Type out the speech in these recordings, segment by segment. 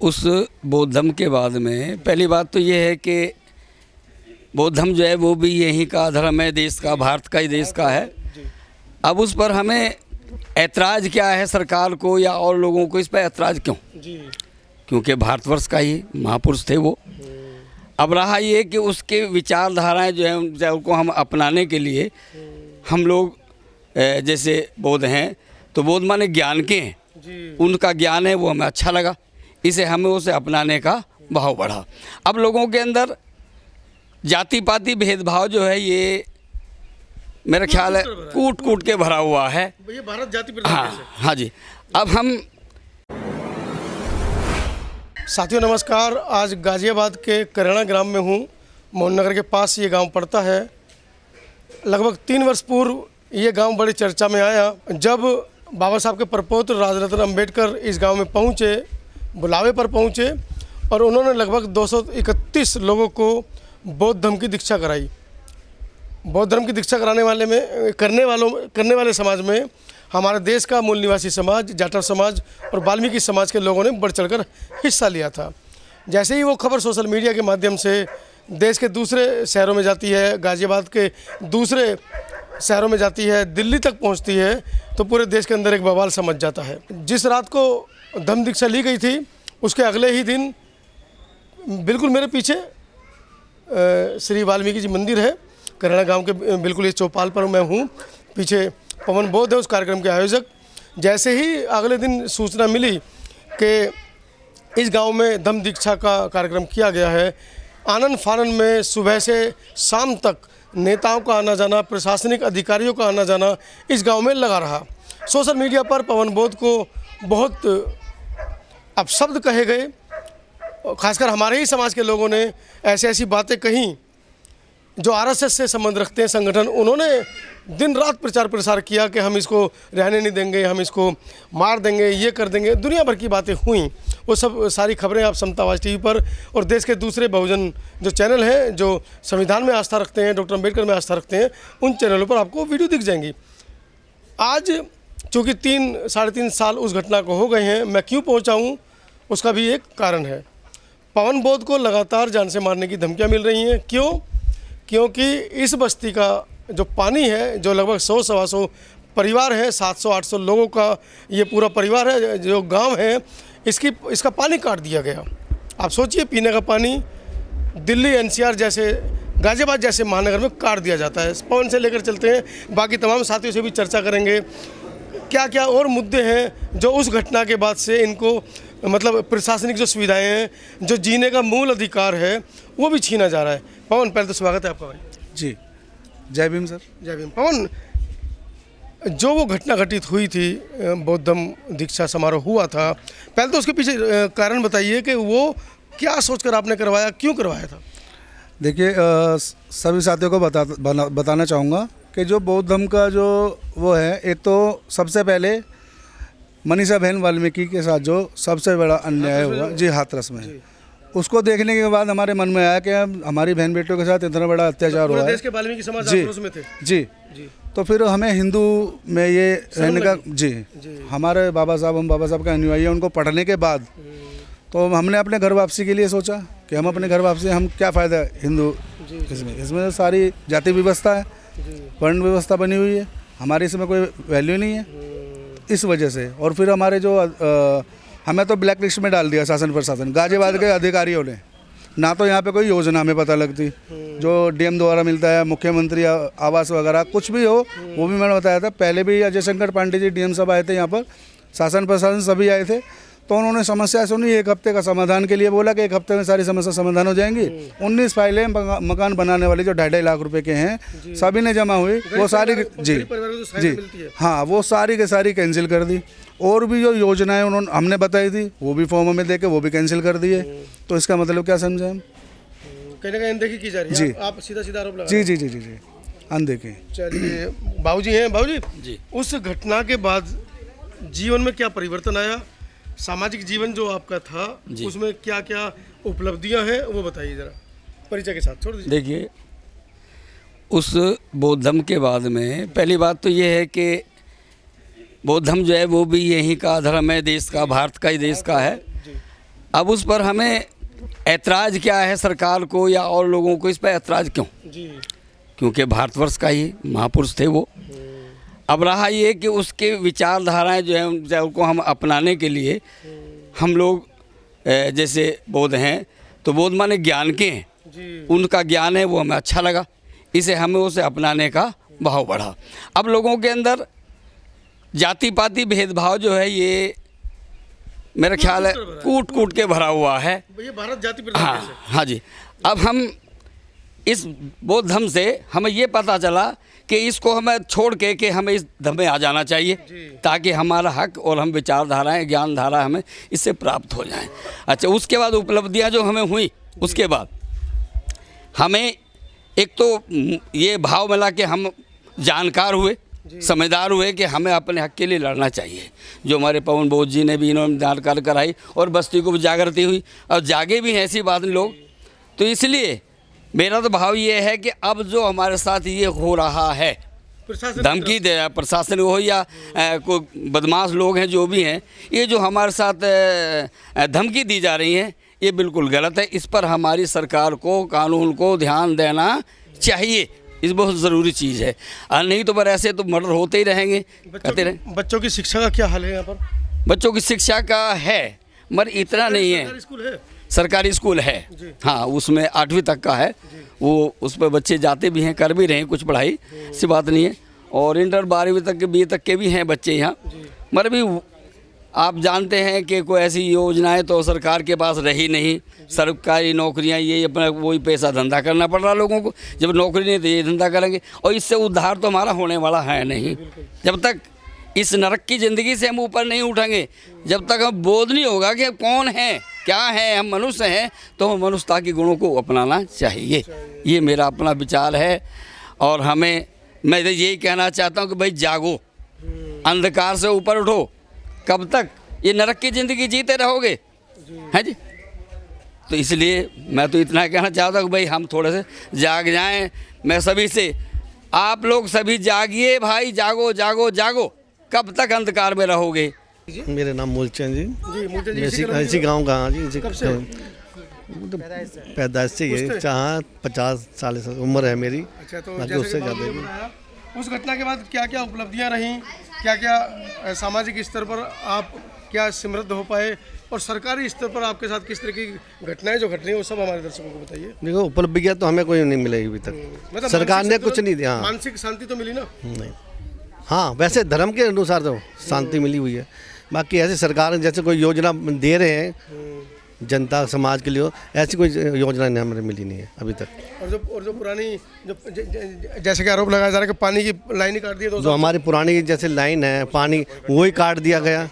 उस बौद्ध धर्म के बाद में पहली बात तो ये है कि बौद्ध धर्म जो है वो भी यहीं का धर्म है, देश का, भारत का ही देश का है। अब उस पर हमें ऐतराज़ क्या है सरकार को या और लोगों को, इस पर ऐतराज़ क्यों? क्योंकि भारतवर्ष का ही महापुरुष थे वो। अब रहा ये कि उसके विचारधाराएं जो हैं उनको हम अपनाने के लिए हम लोग जैसे बौद्ध हैं तो बौद्ध माने ज्ञान के हैं, उनका ज्ञान है वो हमें अच्छा लगा, इसे हमें उसे अपनाने का भाव बढ़ा। अब लोगों के अंदर जाति पाति भेदभाव जो है ये मेरा ख्याल है कूट कूट के भरा हुआ है। ये भारत जाति प्रधान। हाँ जी। अब हम साथियों नमस्कार, आज गाज़ियाबाद के करेणा ग्राम में हूँ। मोहन नगर के पास ये गांव पड़ता है। लगभग 3 वर्ष पूर्व ये गांव बड़ी चर्चा में आया जब बाबा साहब के प्रपौत्र राजरत्न अंबेडकर इस गांव में पहुँचे, बुलावे पर पहुँचे और उन्होंने लगभग 231 लोगों को बौद्ध धर्म की दीक्षा कराई। बौद्ध धर्म की दीक्षा करने वाले समाज में हमारे देश का मूल निवासी समाज, जाटव समाज और वाल्मीकि समाज के लोगों ने बढ़ चढ़कर हिस्सा लिया था। जैसे ही वो खबर सोशल मीडिया के माध्यम से देश के दूसरे शहरों में जाती है, गाज़ियाबाद के दूसरे शहरों में जाती है, दिल्ली तक पहुंचती है, तो पूरे देश के अंदर एक बवाल समझ जाता है। जिस रात को धम्म दीक्षा ली गई थी उसके अगले ही दिन बिल्कुल मेरे पीछे श्री वाल्मीकि जी मंदिर है, करेणा गांव के बिल्कुल ये चौपाल पर मैं हूँ। पीछे पवन बौद्ध है उस कार्यक्रम के आयोजक। जैसे ही अगले दिन सूचना मिली कि इस गांव में धम्म दीक्षा का कार्यक्रम किया गया है, आनन फानन में सुबह से शाम तक नेताओं का आना जाना, प्रशासनिक अधिकारियों का आना जाना इस गांव में लगा रहा। सोशल मीडिया पर पवन बौद्ध को बहुत अपशब्द कहे गए, खासकर हमारे ही समाज के लोगों ने ऐसी बातें कहीं जो आरएसएस से संबंध रखते हैं संगठन, उन्होंने दिन रात प्रचार प्रसार किया कि हम इसको रहने नहीं देंगे, हम इसको मार देंगे, ये कर देंगे, दुनिया भर की बातें हुई। वो सब सारी खबरें आप समता आवाज़ टीवी पर और देश के दूसरे बहुजन जो चैनल हैं जो संविधान में आस्था रखते हैं, डॉक्टर अम्बेडकर में आस्था रखते हैं, उन चैनलों पर आपको वीडियो दिख जाएंगी। आज चूँकि 3-3.5 साल उस घटना को हो गए हैं, मैं क्यों पहुँचा हूँ उसका भी एक कारण है। पवन बौद्ध को लगातार जान से मारने की धमकियाँ मिल रही हैं। क्यों? क्योंकि इस बस्ती का जो पानी है, जो लगभग 100-125 परिवार हैं, 700-800 लोगों का ये पूरा परिवार है, जो गांव है, इसका पानी काट दिया गया। आप सोचिए, पीने का पानी दिल्ली एनसीआर जैसे, गाज़ियाबाद जैसे महानगर में काट दिया जाता है। पवन से लेकर चलते हैं, बाकी तमाम साथियों से भी चर्चा करेंगे क्या क्या और मुद्दे हैं जो उस घटना के बाद से इनको मतलब प्रशासनिक जो सुविधाएं हैं, जो जीने का मूल अधिकार है, वो भी छीना जा रहा है। पवन, पहले तो स्वागत है आपका भाई। जी, जय भीम सर। जय भीम। पवन, जो वो घटना घटित हुई थी, बौद्ध धम्म दीक्षा समारोह हुआ था, पहले तो उसके पीछे कारण बताइए कि वो क्या सोचकर आपने करवाया, क्यों करवाया था? देखिए, सभी साथियों को बताना चाहूँगा कि जो बौद्ध धर्म का जो वो है, एक तो सबसे पहले मनीषा बहन वाल्मीकि के साथ जो सबसे बड़ा अन्याय हुआ जी, हाथरस में, उसको देखने के बाद हमारे मन में आया कि हमारी बहन बेटियों के साथ इतना बड़ा अत्याचार हुआ है। देश के वाल्मीकि समाज हाथरस में थे। जी। तो फिर हमें हिंदू में ये रहने का जी, हमारे बाबा साहब, हम बाबा साहब के अनुयायी हैं, उनको पढ़ने के बाद तो हमने अपने घर वापसी के लिए सोचा कि हम अपने घर वापसी, हम क्या फ़ायदा हिंदू इसमें सारी जाति व्यवस्था है, वर्ण व्यवस्था बनी हुई है, हमारी इसमें कोई वैल्यू नहीं है, इस वजह से। और फिर हमारे जो हमें तो ब्लैक लिस्ट में डाल दिया शासन प्रशासन, गाज़ियाबाद के अधिकारियों ने। ना तो यहाँ पे कोई योजना हमें पता लगती जो डीएम द्वारा मिलता है, मुख्यमंत्री आवास वगैरह कुछ भी हो, वो भी मैंने बताया था। पहले भी अजय शंकर पांडे जी डीएम साहब आए थे यहाँ पर, शासन प्रशासन सभी आए थे, तो उन्होंने समस्या सुनी, 1 हफ्ते का समाधान के लिए बोला कि 1 हफ्ते में सारी समस्या समाधान हो जाएंगी। 19 फाइलें मकान बनाने वाली जो 2.5 लाख रुपए के हैं, सभी ने जमा हुई, वो सारी जी हाँ, वो सारी की सारी कैंसिल कर दी। और भी जो योजनाएं उन्होंने हमने बताई थी वो भी फॉर्म में देके वो भी कैंसिल कर दिए। तो इसका मतलब क्या समझे हम? कहीं ना कहीं अनदेखी की जा रही है। जी, आप सीधा आरोप लगा। जी, अनदेखी। चलिए, बाबूजी हैं, बाबूजी जी, उस घटना के बाद जीवन में क्या परिवर्तन आया? सामाजिक जीवन जो आपका था उसमें क्या क्या उपलब्धियां हैं वो बताइए जरा, परिचय के साथ छोड़ दीजिए। देखिए, उस बौद्ध धर्म के बाद में पहली बात तो ये है कि बौद्ध धर्म जो है वो भी यहीं का धर्म है, देश का, भारत का ही देश का है। अब उस पर हमें ऐतराज़ क्या है सरकार को या और लोगों को, इस पर ऐतराज़ क्यों? जी क्योंकि भारतवर्ष का ही महापुरुष थे वो। अब रहा ये कि उसके विचारधाराएं जो हैं उनको हम अपनाने के लिए हम लोग जैसे बौद्ध हैं तो बौद्ध माने ज्ञान के हैं, जी उनका ज्ञान है वो हमें अच्छा लगा, इसे हमें उसे अपनाने का भाव बढ़ा। अब लोगों के अंदर जाति पाति भेदभाव जो है ये मेरा ख्याल है कूट कूट के भरा हुआ है। ये भारत जाति प्रधान देश है। हाँ हाँ जी। अब हम इस बौद्ध धर्म से हमें ये पता चला कि इसको हमें छोड़ के कि हमें इस धर्म में आ जाना चाहिए ताकि हमारा हक और हम विचारधाराएं ज्ञान धारा हमें इससे प्राप्त हो जाएं। अच्छा, उसके बाद उपलब्धियां जो हमें हुई उसके बाद हमें एक तो ये भाव मिला कि हम जानकार हुए, समझदार हुए कि हमें अपने हक के लिए लड़ना चाहिए। जो हमारे पवन बोध जी ने भी इन्होंने जानकारी कराई और बस्ती को भी जागृति हुई और जागे भी हैं ऐसी बात नहीं लोग। तो इसलिए मेरा तो भाव ये है कि अब जो हमारे साथ ये हो रहा है धमकी दे प्रशासन हो या कोई बदमाश लोग हैं जो भी हैं, ये जो हमारे साथ धमकी दी जा रही है ये बिल्कुल गलत है। इस पर हमारी सरकार को कानून को ध्यान देना चाहिए, इस बहुत ज़रूरी चीज़ है। नहीं तो पर ऐसे तो मर्डर होते ही रहेंगे, कहते रहें। बच्चों की शिक्षा का क्या हाल है यहाँ पर? बच्चों की शिक्षा का है मगर इतना नहीं है। स्कूल है, सरकारी स्कूल है, हाँ, उसमें 8वीं तक का है वो, उस पर बच्चे जाते भी हैं, कर भी रहे हैं कुछ पढ़ाई, ऐसी बात नहीं है। और इंटर 12वीं तक के BA तक के भी हैं बच्चे यहाँ। मगर भी आप जानते हैं कि कोई ऐसी योजनाएं तो सरकार के पास रही नहीं। सरकारी नौकरियां ये अपना वही पैसा धंधा करना पड़ रहा लोगों को, जब नौकरी नहीं तो ये धंधा करेंगे और इससे उद्धार तो हमारा होने वाला है नहीं। जब तक इस नरक की ज़िंदगी से हम ऊपर नहीं उठेंगे, जब तक हम बोध नहीं होगा कि कौन है क्या है, हम मनुष्य हैं, तो हम मनुष्यता के गुणों को अपनाना चाहिए। ये मेरा अपना विचार है। और मैं यही कहना चाहता हूँ कि भाई जागो, अंधकार से ऊपर उठो। कब तक ये नरक की ज़िंदगी जीते रहोगे, हैं जी? तो इसलिए मैं तो इतना कहना चाहता हूँ कि भाई हम थोड़े से जाग जाएं। मैं सभी से, आप लोग सभी जागिए भाई, जागो जागो जागो, कब तक अंधकार में रहोगे? मेरा नाम मूलचंद जी, जी मूलचंद जी, इसी गांव का। हाँ जी, कब से? पैदाइश से ही, जहाँ 50 साल से उम्र है मेरी। अच्छा, तो बाकी जैसे उससे कि बाबू ज़्यादा ने भी। बताया, उस घटना के बाद क्या क्या उपलब्धियां रहीं, क्या क्या सामाजिक स्तर पर आप क्या समृद्ध हो पाए और सरकारी स्तर पर आपके साथ किस तरह की घटनाएं जो घट रही हैं वो सब हमारे दर्शकों को बताइए। देखो, उपलब्धियाँ तो हमें कोई नहीं मिलेगी अभी तक, मतलब सरकार ने मानसिक कुछ नहीं दिया। हाँ, मानसिक शांति तो मिली ना? नहीं, हाँ, वैसे धर्म के अनुसार तो शांति मिली हुई है। बाकी ऐसे सरकार जैसे कोई योजना दे रहे हैं जनता समाज के लिए, ऐसी कोई योजना नहीं हमें मिली नहीं है अभी तक। और जो पुरानी जैसे कि आरोप लगाया जा रहा है कि पानी की लाइन ही काट दी, तो जो हमारी पुरानी जैसे लाइन है पानी, वही काट दिया गया,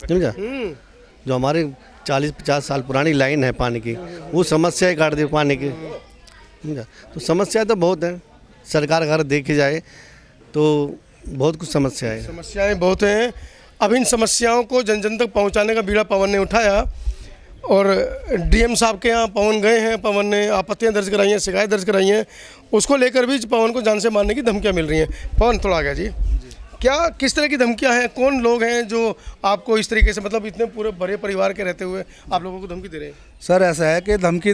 समझा? जो हमारे 40-50 साल पुरानी लाइन है पानी की, वो समस्या ही काट दी पानी की, समझा? तो समस्या तो बहुत है, सरकार अगर देखी जाए तो बहुत कुछ समस्याएं बहुत हैं। अब इन समस्याओं को जन जन तक पहुंचाने का बीड़ा पवन ने उठाया और DM साहब के यहाँ पवन गए हैं। पवन ने आपत्तियां दर्ज कराई हैं, शिकायत दर्ज कराई हैं, उसको लेकर भी पवन को जान से मारने की धमकियां मिल रही हैं। पवन थोड़ा आ गया जी, क्या किस तरह की धमकियां हैं? कौन लोग हैं जो आपको इस तरीके से, मतलब इतने पूरे बड़े परिवार के रहते हुए आप लोगों को धमकी दे रहे हैं? सर ऐसा है कि धमकी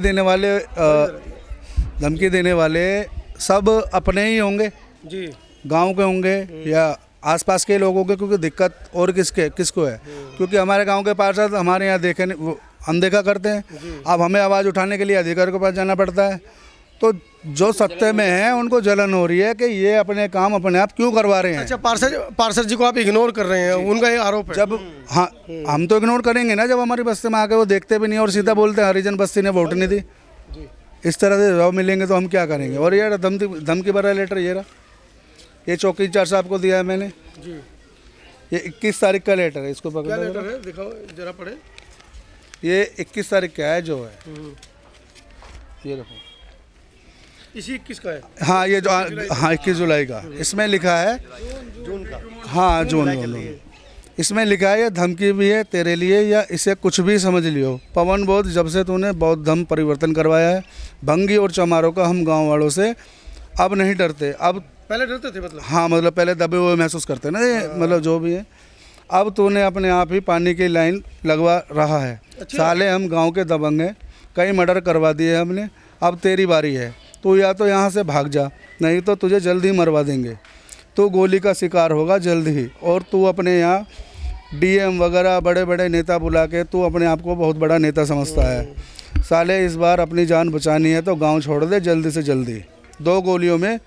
देने वाले सब अपने ही होंगे जी, गांव के होंगे या आसपास के लोगों के, क्योंकि दिक्कत और किसको है? क्योंकि हमारे गांव के पार्षद हमारे यहाँ वो अनदेखा करते हैं। अब हमें आवाज़ उठाने के लिए अधिकारी के पास जाना पड़ता है। तो जो सत्ते में है उनको जलन हो रही है कि ये अपने काम अपने आप क्यों करवा रहे हैं। अच्छा, पार्षद जी को आप इग्नोर कर रहे हैं, उनका ये आरोप है। जब हाँ, हम तो इग्नोर करेंगे ना, जब हमारी बस्ती में आके वो देखते भी नहीं और सीधा बोलते हैं हरिजन बस्ती ने वोट नहीं दी। इस तरह से जवाब मिलेंगे तो हम क्या करेंगे? और ये धमकी भरा लेटर ये रहा, ये चौकी इंचार्ज साहब को दिया है मैंने जी। ये 21 तारीख का लेटर है, इसको पकड़ो। क्या लेटर है, दिखाओ जरा पढ़े। ये 21 तारीख का है जो है, ये देखो, इसी 21 का है। हाँ, ये जो हाँ 21 जुलाई का, इसमें लिखा है जून का, हाँ जून। इसमें लिखा है ये धमकी भी है तेरे लिए या इसे कुछ भी समझ लियो। पवन बोध, जब से तूने बौद्ध धर्म परिवर्तन करवाया है, भंगी और चमारों का हम गाँव वालों से अब नहीं डरते। अब पहले डरते थे, मतलब हाँ, मतलब पहले दबे हुए महसूस करते ना ये, मतलब जो भी है। अब तूने अपने आप ही पानी की लाइन लगवा रहा है, साले हम गांव के दबंग हैं, कई मर्डर करवा दिए हमने, अब तेरी बारी है, तू या तो यहाँ से भाग जा, नहीं तो तुझे जल्द ही मरवा देंगे, तू गोली का शिकार होगा जल्द ही। और तू अपने यहाँ डीएम वगैरह बड़े बड़े नेता बुला के तू अपने आप को बहुत बड़ा नेता समझता है। साले इस बार अपनी जान बचानी है तो गांव छोड़ दे जल्दी से जल्दी, 2 गोलियों में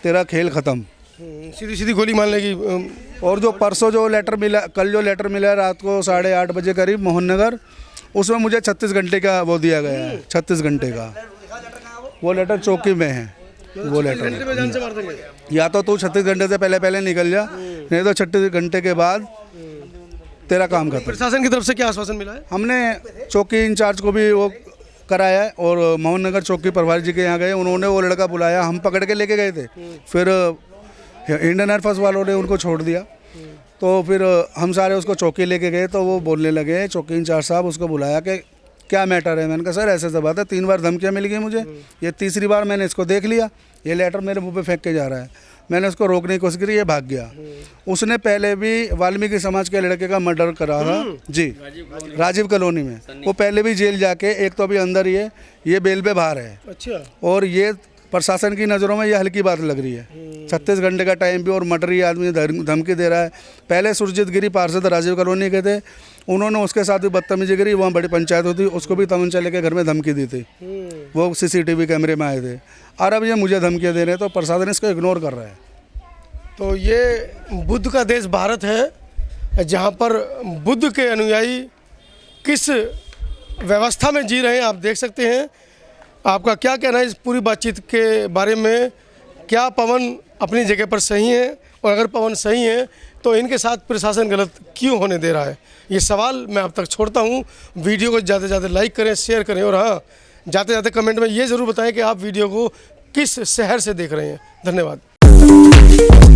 तेरा खेल ख़त्म। सीधी सीधी गोली मारने की और जो परसों जो लेटर मिला, कल जो लेटर मिला रात को 8:30 बजे करीब मोहन नगर, उसमें मुझे 36 घंटे का वो दिया गया है, 36 घंटे का वो लेटर चौकी में है। वो लेटर जान से मार देंगे। या तो तू 36 घंटे से पहले निकल जा, नहीं तो 36 घंटे के बाद तेरा काम खत्म। प्रशासन की तरफ से क्या आश्वासन मिला है? हमने चौकी इंचार्ज को भी वो कराया है और मोहन नगर चौकी प्रभारी जी के यहाँ गए, उन्होंने वो लड़का बुलाया, हम पकड़ के लेके गए थे, फिर इंडियन एयरफोर्स वालों ने उनको छोड़ दिया। तो फिर हम सारे उसको चौकी लेके गए तो वो बोलने लगे, चौकी इंचार्ज साहब उसको बुलाया कि क्या मैटर है। मैंने कहा सर ऐसे बात है, 3 बार धमकियाँ मिल गई मुझे, ये तीसरी बार मैंने इसको देख लिया, ये लेटर मेरे मुंह पे फेंक के जा रहा है। मैंने उसको रोकने की कोशिश करी, ये भाग गया। उसने पहले भी वाल्मीकि समाज के लड़के का मर्डर करा था जी, राजीव कॉलोनी में। वो पहले भी जेल जाके, एक तो अभी अंदर ही है, ये बेल पे बाहर है। अच्छा। और ये प्रशासन की नज़रों में ये हल्की बात लग रही है। 36 घंटे का टाइम भी और मर्डर ही आदमी धमकी दे रहा है। पहले सुरजीत गिरी पार्षद राजीव कॉलोनी के थे, उन्होंने उसके साथ भी बदतमीजी करी, वहाँ बड़ी पंचायत होती, उसको भी तमंचा लेके घर में धमकी दी थी, वो CCTV कैमरे में आए थे। और अब ये मुझे धमकियाँ दे रहे हैं, तो प्रशासन इसको इग्नोर कर रहा है। तो ये बुद्ध का देश भारत है, जहाँ पर बुद्ध के अनुयायी किस व्यवस्था में जी रहे हैं आप देख सकते हैं। आपका क्या कहना है इस पूरी बातचीत के बारे में? क्या पवन अपनी जगह पर सही है, और अगर पवन सही है तो इनके साथ प्रशासन गलत क्यों होने दे रहा है? ये सवाल मैं अब तक छोड़ता हूँ। वीडियो को ज़्यादा से ज़्यादा लाइक करें, शेयर करें, और हाँ, जाते जाते कमेंट में ये ज़रूर बताएं कि आप वीडियो को किस शहर से देख रहे हैं। धन्यवाद।